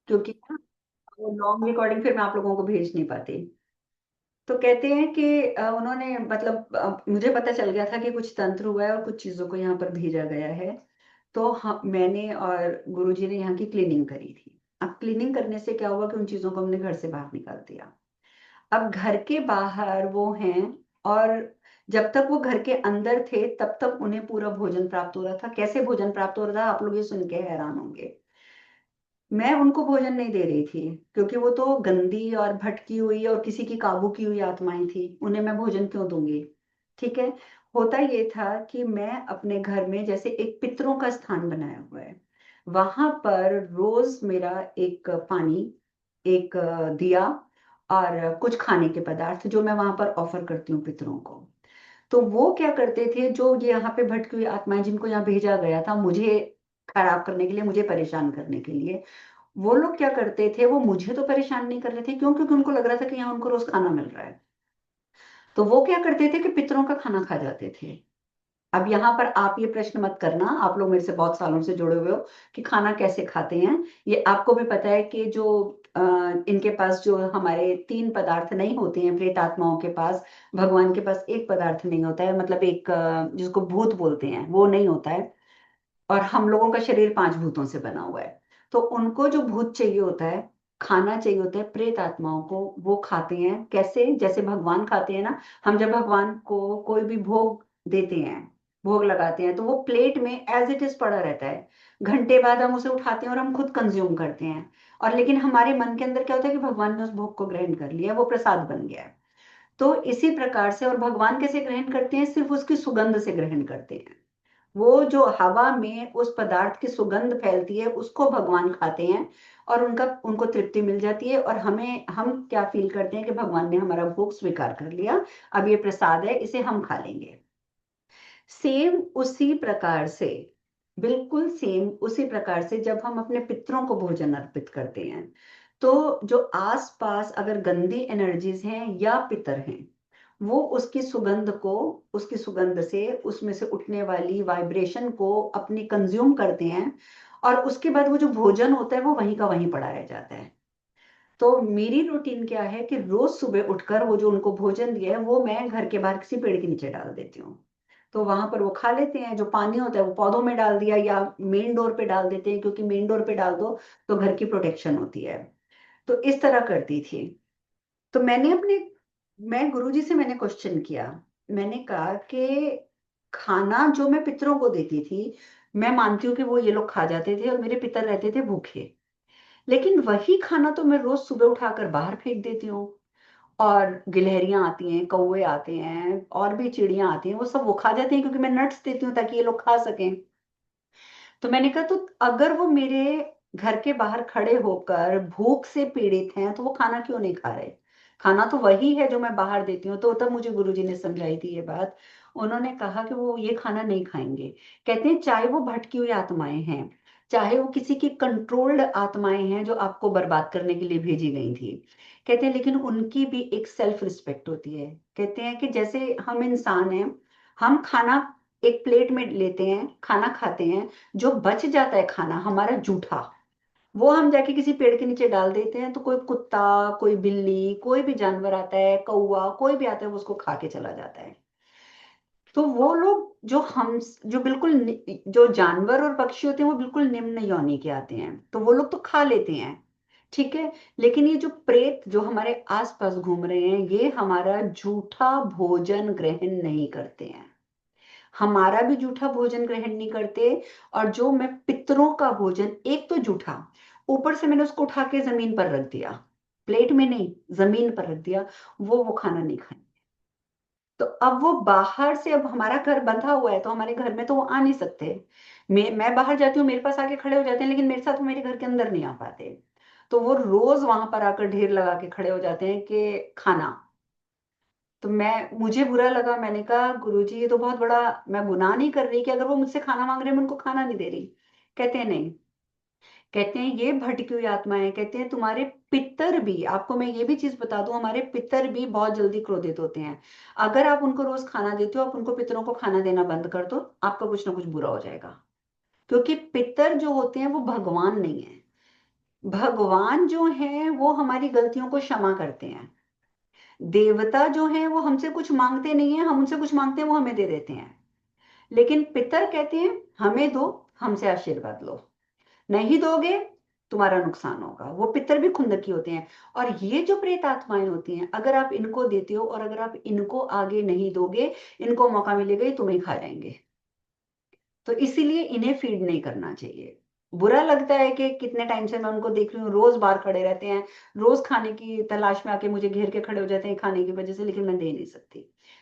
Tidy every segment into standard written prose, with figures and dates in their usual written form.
क्योंकि ना वो लॉन्ग रिकॉर्डिंग फिर मैं आप लोगों को भेज नहीं पाती। तो कहते हैं कि उन्होंने मतलब मुझे पता चल गया था कि कुछ तंत्र हुआ है और कुछ चीजों को यहाँ पर भेजा गया है। तो मैंने और गुरुजी ने यहाँ की क्लीनिंग करी थी। अब क्लीनिंग करने से क्या हुआ कि उन चीजों को हमने घर से बाहर निकाल दिया। अब घर के बाहर वो हैं, और जब तक वो घर के अंदर थे तब तक उन्हें पूरा भोजन प्राप्त हो रहा था। कैसे भोजन प्राप्त हो रहा था, आप लोग ये सुन के हैरान होंगे। मैं उनको भोजन नहीं दे रही थी, क्योंकि वो तो गंदी और भटकी हुई और किसी की काबू की हुई आत्माएं थी, उन्हें मैं भोजन क्यों दूंगी। ठीक है। होता ये था कि मैं अपने घर में जैसे एक पितरों का स्थान बनाया हुआ है, वहां पर रोज मेरा एक पानी, एक दिया और कुछ खाने के पदार्थ जो मैं वहां पर ऑफर करती हूँ पितरों को। तो वो क्या करते थे, जो ये यहाँ पे भटकी हुई आत्माएं जिनको यहाँ भेजा गया था मुझे खराब करने के लिए, मुझे परेशान करने के लिए, वो लोग क्या करते थे, वो मुझे तो परेशान नहीं कर रहे थे, क्यों? क्योंकि उनको लग रहा था कि यहाँ उनको रोज खाना मिल रहा है। तो वो क्या करते थे कि पितरों का खाना खा जाते थे। अब यहाँ पर आप ये प्रश्न मत करना, आप लोग मेरे से बहुत सालों से जुड़े हुए हो, कि खाना कैसे खाते हैं। ये आपको भी पता है कि जो इनके पास जो हमारे तीन पदार्थ नहीं होते हैं, प्रेत आत्माओं के पास, भगवान के पास एक पदार्थ नहीं होता है, मतलब एक जिसको भूत बोलते हैं वो नहीं होता है। और हम लोगों का शरीर पांच भूतों से बना हुआ है। तो उनको जो भूत चाहिए होता है, खाना चाहिए होता है प्रेत आत्माओं को, वो खाते हैं कैसे, जैसे भगवान खाते हैं ना। हम जब भगवान को कोई भी भोग देते हैं, भोग लगाते हैं, तो वो प्लेट में एज इट इज पड़ा रहता है। घंटे बाद हम उसे उठाते हैं और हम खुद कंज्यूम करते हैं। और लेकिन हमारे मन के अंदर क्या होता है कि भगवान ने उस भोग को ग्रहण कर लिया, वो प्रसाद बन गया है। तो इसी प्रकार से, और भगवान कैसे ग्रहण करते हैं, सिर्फ उसकी सुगंध से ग्रहण करते हैं। वो जो हवा में उस पदार्थ की सुगंध फैलती है उसको भगवान खाते हैं, और उनका उनको तृप्ति मिल जाती है। और हम क्या फील करते हैं कि भगवान ने हमारा भोग स्वीकार कर लिया, अब ये प्रसाद है, इसे हम खा लेंगे। सेम उसी प्रकार से, बिल्कुल सेम उसी प्रकार से, जब हम अपने पितरों को भोजन अर्पित करते हैं, तो जो आसपास अगर गंदी एनर्जीज हैं या पितर हैं, वो उसकी सुगंध को, उसकी सुगंध से उसमें से उठने वाली वाइब्रेशन को अपनी कंज्यूम करते हैं। और उसके बाद वो जो भोजन होता है वो वहीं का वहीं पड़ा रह जाता है। तो मेरी रूटीन क्या है कि रोज सुबह उठकर वो जो उनको भोजन दिया है वो मैं घर के बाहर किसी पेड़ के नीचे डाल देती हूँ। तो वहां पर वो खा लेते हैं। जो पानी होता है वो पौधों में डाल दिया, या मेन डोर पे डाल देते हैं, क्योंकि मेन डोर पे डाल दो तो घर की प्रोटेक्शन होती है। तो इस तरह करती थी। तो मैं गुरुजी से मैंने क्वेश्चन किया। मैंने कहा कि खाना जो मैं पितरों को देती थी, मैं मानती हूँ कि वो ये लोग खा जाते थे और मेरे पितर रहते थे भूखे, लेकिन वही खाना तो मैं रोज सुबह उठाकर बाहर फेंक देती हूँ। और गिलहरियां आती हैं, कौवे आते हैं, और भी चिड़ियां आती हैं, वो सब वो खा जाते हैं, क्योंकि मैं नट्स देती हूँ ताकि ये लोग खा सकें। तो मैंने कहा, तो अगर वो मेरे घर के बाहर खड़े होकर भूख से पीड़ित हैं तो वो खाना क्यों नहीं खा रहे? खाना तो वही है जो मैं बाहर देती हूँ। तो तब मुझे गुरुजी ने समझाई थी ये बात। उन्होंने कहा कि वो ये खाना नहीं खाएंगे। कहते हैं चाहे वो भटकी हुई आत्माएं हैं, चाहे वो किसी की कंट्रोल्ड आत्माएं हैं जो आपको बर्बाद करने के लिए भेजी गई थी, कहते हैं लेकिन उनकी भी एक सेल्फ रिस्पेक्ट होती है। कहते हैं कि जैसे हम इंसान हैं, हम खाना एक प्लेट में लेते हैं, खाना खाते हैं, जो बच जाता है खाना हमारा जूठा, वो हम जाके किसी पेड़ के नीचे डाल देते हैं, तो कोई कुत्ता, कोई बिल्ली, कोई भी जानवर आता है, कौवा, कोई भी आता है, वो उसको खा के चला जाता है। तो वो लोग जो हम, जो बिल्कुल जो जानवर और पक्षी होते हैं वो बिल्कुल निम्न योनि के आते हैं, तो वो लोग तो खा लेते हैं। ठीक है। लेकिन ये जो प्रेत जो हमारे आसपास घूम रहे हैं, ये हमारा जूठा भोजन ग्रहण नहीं करते हैं, हमारा भी जूठा भोजन ग्रहण नहीं करते। और जो मैं पितरों का भोजन, एक तो जूठा, ऊपर से मैंने उसको उठा के जमीन पर रख दिया, प्लेट में नहीं, जमीन पर रख दिया, वो खाना नहीं खाए। तो अब वो बाहर से, अब हमारा घर बंधा हुआ है तो हमारे घर में तो वो आ नहीं सकते। मैं बाहर जाती हूँ, मेरे पास आके खड़े हो जाते हैं, लेकिन मेरे साथ वो मेरे घर के अंदर नहीं आ पाते। तो वो रोज वहां पर आकर ढेर लगा के खड़े हो जाते हैं कि खाना। तो मुझे बुरा लगा, मैंने कहा गुरुजी ये तो बहुत बड़ा, मैं गुनाह नहीं कर रही कि अगर वो मुझसे खाना मांग रहे हैं मैं उनको खाना नहीं दे रही। कहते हैं नहीं, कहते हैं ये भटकी हुई आत्माएं, कहते हैं तुम्हारे पितर भी, आपको मैं ये भी चीज बता दूं, हमारे पितर भी बहुत जल्दी क्रोधित होते हैं। अगर आप उनको रोज खाना देते हो, आप उनको पितरों को खाना देना बंद कर दो, आपका कुछ ना कुछ बुरा हो जाएगा। क्योंकि पितर जो होते हैं वो भगवान नहीं है। भगवान जो है वो हमारी गलतियों को क्षमा करते हैं। देवता जो है वो हमसे कुछ मांगते नहीं है, हम उनसे कुछ मांगते हैं वो हमें दे देते हैं। लेकिन पितर कहते हैं हमें दो, हमसे आशीर्वाद लो, नहीं दोगे तुम्हारा नुकसान होगा। वो पितर भी खुंदकी होते हैं। और ये जो प्रेत आत्माएं होती हैं, अगर आप इनको देते हो और अगर आप इनको आगे नहीं दोगे, इनको मौका मिलेगा ये तुम्हें खा जाएंगे। तो इसीलिए इन्हें फीड नहीं करना चाहिए। बुरा लगता है कि कितने टाइम से मैं उनको देख रही हूँ, रोज बाहर खड़े रहते हैं, रोज खाने की तलाश में आके मुझे घेर के खड़े हो जाते हैं खाने की वजह से, लेकिन मैं दे नहीं सकती,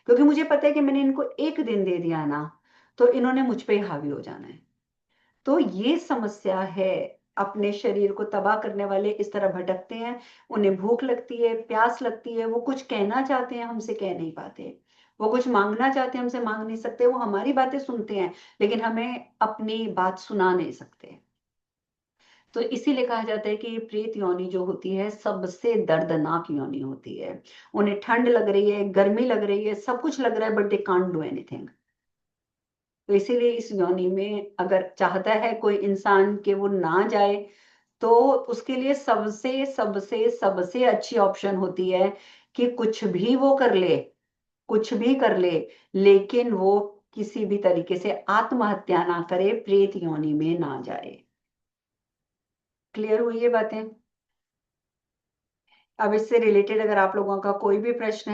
क्योंकि मुझे पता है कि मैंने इनको एक दिन दे दिया ना, तो इन्होंने मुझ पे ही हावी हो जाना है। तो ये समस्या है। अपने शरीर को तबाह करने वाले इस तरह भटकते हैं। उन्हें भूख लगती है, प्यास लगती है, वो कुछ कहना चाहते हैं, हमसे कह नहीं पाते। वो कुछ मांगना चाहते हैं, हमसे मांग नहीं सकते। वो हमारी बातें सुनते हैं, लेकिन हमें अपनी बात सुना नहीं सकते। तो इसीलिए कहा जाता है कि ये प्रेत योनि जो होती है सबसे दर्दनाक योनि होती है। उन्हें ठंड लग रही है, गर्मी लग रही है, सब कुछ लग रहा है, but they can't do anything. तो इसीलिए इस योनि में अगर चाहता है कोई इंसान कि वो ना जाए, तो उसके लिए सबसे सबसे सबसे अच्छी ऑप्शन होती है कि कुछ भी वो कर ले, कुछ भी कर ले, लेकिन वो किसी भी तरीके से आत्महत्या ना करे, प्रेत योनि में ना जाए। क्लियर हुई ये बातें? अब इससे रिलेटेड अगर आप लोगों का कोई भी प्रश्न है